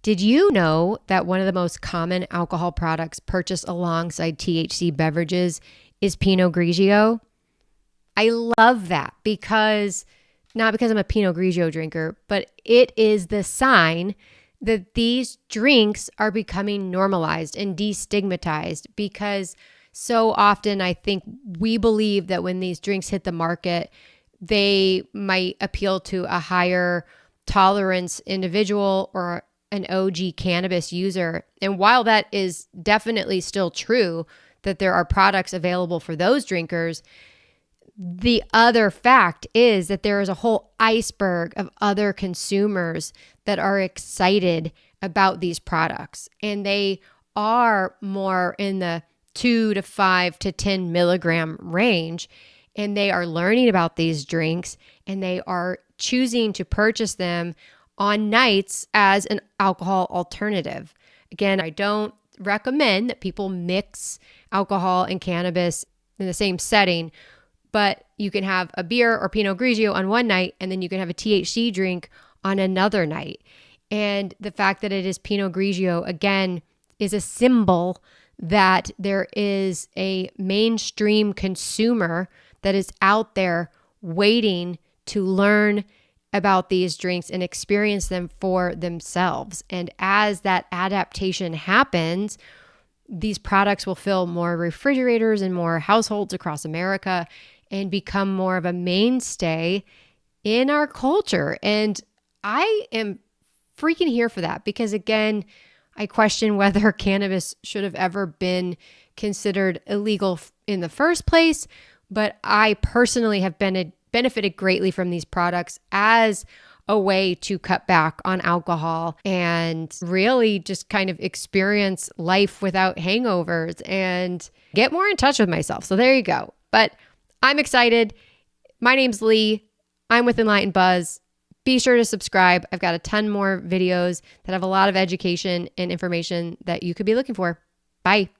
Did you know that one of the most common alcohol products purchased alongside THC beverages is Pinot Grigio? I love that not because I'm a Pinot Grigio drinker, but it is the sign that these drinks are becoming normalized and destigmatized, because so often I think we believe that when these drinks hit the market, they might appeal to a higher tolerance individual or an OG cannabis user. And while that is definitely still true, that there are products available for those drinkers, the other fact is that there is a whole iceberg of other consumers that are excited about these products. And they are more in the 2 to 5 to 10 milligram range. And they are learning about these drinks and they are choosing to purchase them on nights as an alcohol alternative. Again, I don't recommend that people mix alcohol and cannabis in the same setting, but you can have a beer or Pinot Grigio on one night and then you can have a THC drink on another night. And the fact that it is Pinot Grigio, again, is a symbol that there is a mainstream consumer that is out there waiting to learn about these drinks and experience them for themselves. And as that adaptation happens, these products will fill more refrigerators and more households across America and become more of a mainstay in our culture. And I am freaking here for that because, again, I question whether cannabis should have ever been considered illegal in the first place. But I personally have benefited greatly from these products as a way to cut back on alcohol and really just kind of experience life without hangovers and get more in touch with myself. So there you go. But I'm excited. My name's Lee. I'm with Enlightened Buzz. Be sure to subscribe. I've got a ton more videos that have a lot of education and information that you could be looking for. Bye.